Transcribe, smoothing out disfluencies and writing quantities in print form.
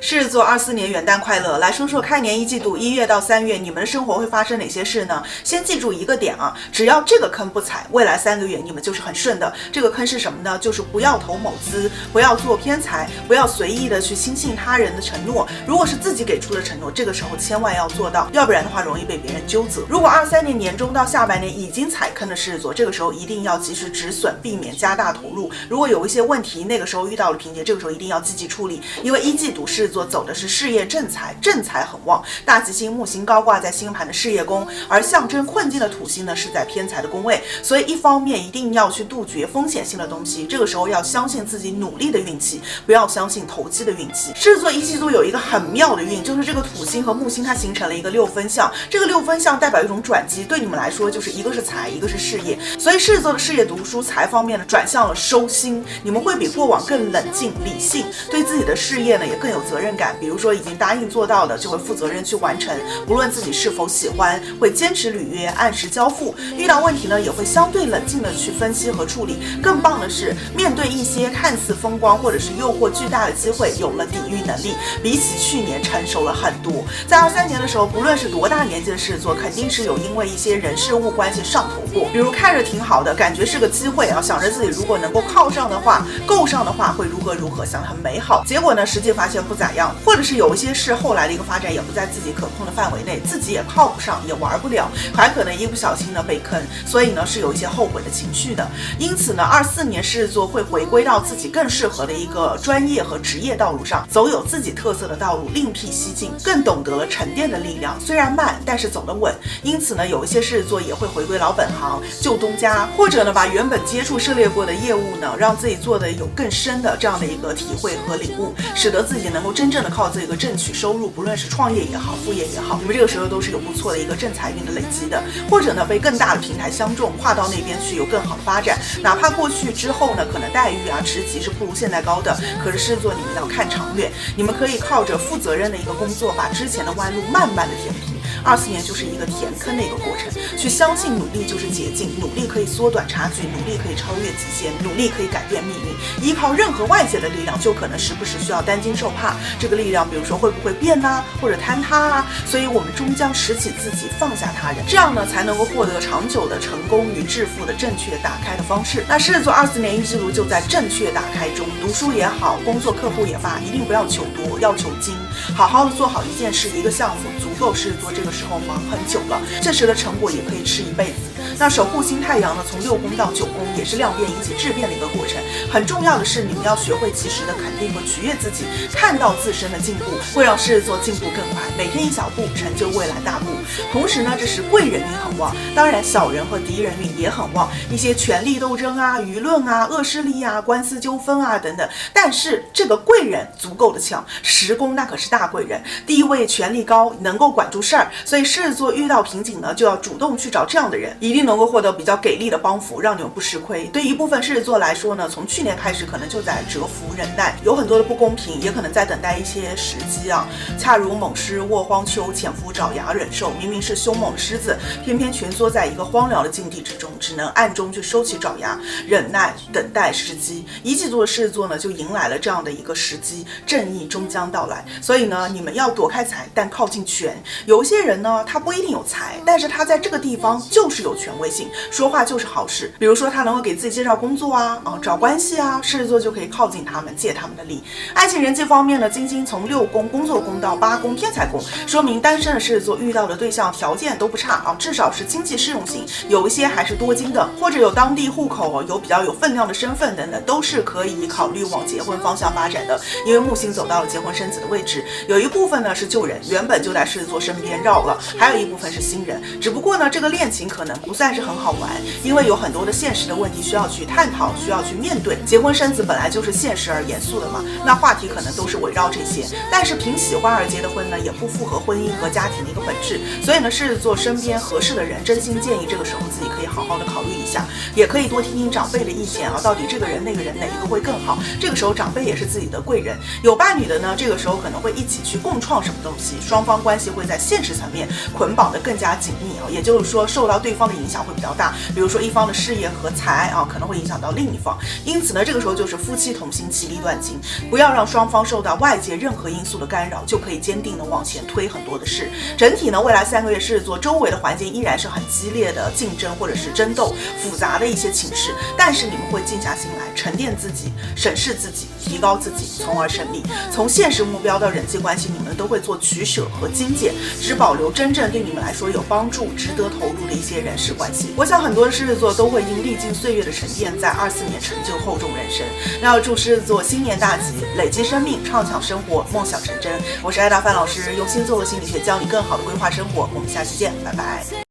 狮子座24年元旦快乐！来说说开年一季度1月到3月，你们的生活会发生哪些事呢？先记住一个点啊，只要这个坑不踩，未来3个月你们就是很顺的。这个坑是什么呢？就是不要投某资，不要做偏财，不要随意的去轻信他人的承诺。如果是自己给出的承诺，这个时候千万要做到，要不然的话容易被别人纠责。如果23年年中到下半年已经踩坑的狮子座，这个时候一定要及时止损，避免加大投入。如果有一些问题，那个时候遇到了瓶颈，这个时候一定要积极处理，因为一季度狮子座走的是事业正财，正财很旺，大吉星木星高挂在星盘的事业宫，而象征困境的土星呢是在偏财的宫位，所以一方面一定要去杜绝风险性的东西，这个时候要相信自己努力的运气，不要相信投机的运气。狮子座一季度有一个很妙的运，就是这个土星和木星它形成了一个6分相，这个6分相代表一种转机，对你们来说就是一个是财，一个是事业，所以狮子座的事业读书财方面呢转向了收心，你们会比过往更冷静理性，对自己的事业呢也更有责任感，比如说已经答应做到的就会负责任去完成，无论自己是否喜欢，会坚持履约，按时交付，遇到问题呢也会相对冷静的去分析和处理。更棒的是，面对一些看似风光或者是诱惑巨大的机会，有了抵御能力，比起去年成熟了很多。在23年的时候，不论是多大年纪的狮子座，肯定是有因为一些人事物关系上头过，比如看着挺好的，感觉是个机会啊，想着自己如果能够靠上的话，够上的话会如何如何，想得很美好，结果呢实际发现不咋样，或者是有一些事后来的一个发展也不在自己可控的范围内，自己也靠不上，也玩不了，还可能一不小心呢被坑，所以呢是有一些后悔的情绪的。因此呢24年狮子座会回归到自己更适合的一个专业和职业道路上，走有自己特色的道路，另辟蹊径，更懂得了沉淀的力量，虽然慢但是走得稳。因此呢有一些狮子座也会回归老本行，旧东家，或者呢把原本接触涉猎过的业务呢让自己做的有更深的这样的一个体会和领悟，使得自己能够真正的靠这个挣取收入，不论是创业也好，副业也好，你们这个时候都是有不错的一个正财运的累积的，或者呢被更大的平台相中，跨到那边去有更好的发展，哪怕过去之后呢可能待遇啊职级是不如现在高的，可是狮子座你们要看长远，你们可以靠着负责任的一个工作，把之前的弯路慢慢的填平。24年就是一个填坑的一个过程，去相信努力就是捷径，努力可以缩短差距，努力可以超越极限，努力可以改变命运。依靠任何外界的力量，就可能时不时需要担惊受怕。这个力量，比如说会不会变啊，或者坍塌啊，所以我们终将拾起自己，放下他人，这样呢才能够获得长久的成功与致富的正确打开的方式。那狮子座24年一季度就在正确打开中，读书也好，工作客户也罢，一定不要求多，要求精，好好的做好一件事一个项目，足够狮子座这个时候忙很久了，这时的成果也可以吃一辈子。那守护星太阳呢，从6宫到9宫也是量变引起质变的一个过程。很重要的是，你们要学会及时的肯定和取悦自己，看到自身的进步，会让狮子座进步更快，每天一小步，成就未来大步。同时呢，这时贵人运很旺，当然小人和敌人运也很旺，一些权力斗争啊、舆论啊、恶势力啊、官司纠纷啊等等。但是这个贵人足够的强，10宫那可是大贵人，地位权力高，能够管住事儿，所以狮子座遇到瓶颈呢，就要主动去找这样的人，一定能够获得比较给力的帮扶，让你们不吃亏。对于一部分狮子座来说呢，从去年开始可能就在蛰伏忍耐，有很多的不公平，也可能在等待一些时机啊。恰如猛狮卧荒丘，潜伏爪牙忍受，明明是凶猛的狮子，偏偏蜷缩在一个荒凉的境地之中，只能暗中去收起爪牙，忍耐等待时机。一季度的狮子座呢，就迎来了这样的一个时机，正义终将到来。所以呢，你们要躲开财，但靠近权。有一些人呢，他不一定有财，但是他在这个地方就是有权威性，说话就是好事。比如说他能够给自己介绍工作啊，找关系啊，狮子座就可以靠近他们，借他们的力。爱情人际方面呢，金星从6宫工作宫到8宫天财宫，说明单身的狮子座遇到的对象条件都不差啊，至少是经济适用型，有一些还是多金的，或者有当地户口，有比较有分量的身份等等，都是可以考虑往结婚方向发展的。因为木星走到了结婚生子的位置，有一部分呢是旧人，原本就在狮子座身边绕了，还有一部分是新人。只不过呢，这个恋情可能不算是很好玩，因为有很多的现实的问题需要去探讨，需要去面对。结婚生子本来就是现实而严肃的嘛，那话题可能都是围绕这些。但是凭喜欢而结的婚呢，也不符合婚姻和家庭的一个本质。所以呢，狮子座身边合适的人，真心建议这个时候自己可以好好的考虑一下，也可以多听听长辈的意见啊，到底这个人那个人哪一个会更好？这个时候长辈也是自己的贵人。有伴侣的呢，这个时候可能会一起去共创什么东西，双方关系会在现实层面捆绑的更加紧密啊，也就是说受到对方的影影响会比较大，比如说一方的事业和财可能会影响到另一方。因此呢，这个时候就是夫妻同心，其利断金，不要让双方受到外界任何因素的干扰，就可以坚定的往前推很多的事。整体呢，未来3个月狮子座周围的环境依然是很激烈的竞争或者是争斗，复杂的一些情势，但是你们会静下心来，沉淀自己，审视自己，提高自己，从而胜利。从现实目标到人际关系，你们都会做取舍和精简，只保留真正对你们来说有帮助、值得投入的一些人事关系。我想很多狮子座都会因历经岁月的沉淀，在24年成就厚重人生。那要祝狮子座新年大吉，累积生命，畅享生活，梦想成真。我是艾达范老师，用星座和心理学教你更好的规划生活。我们下期见，拜拜。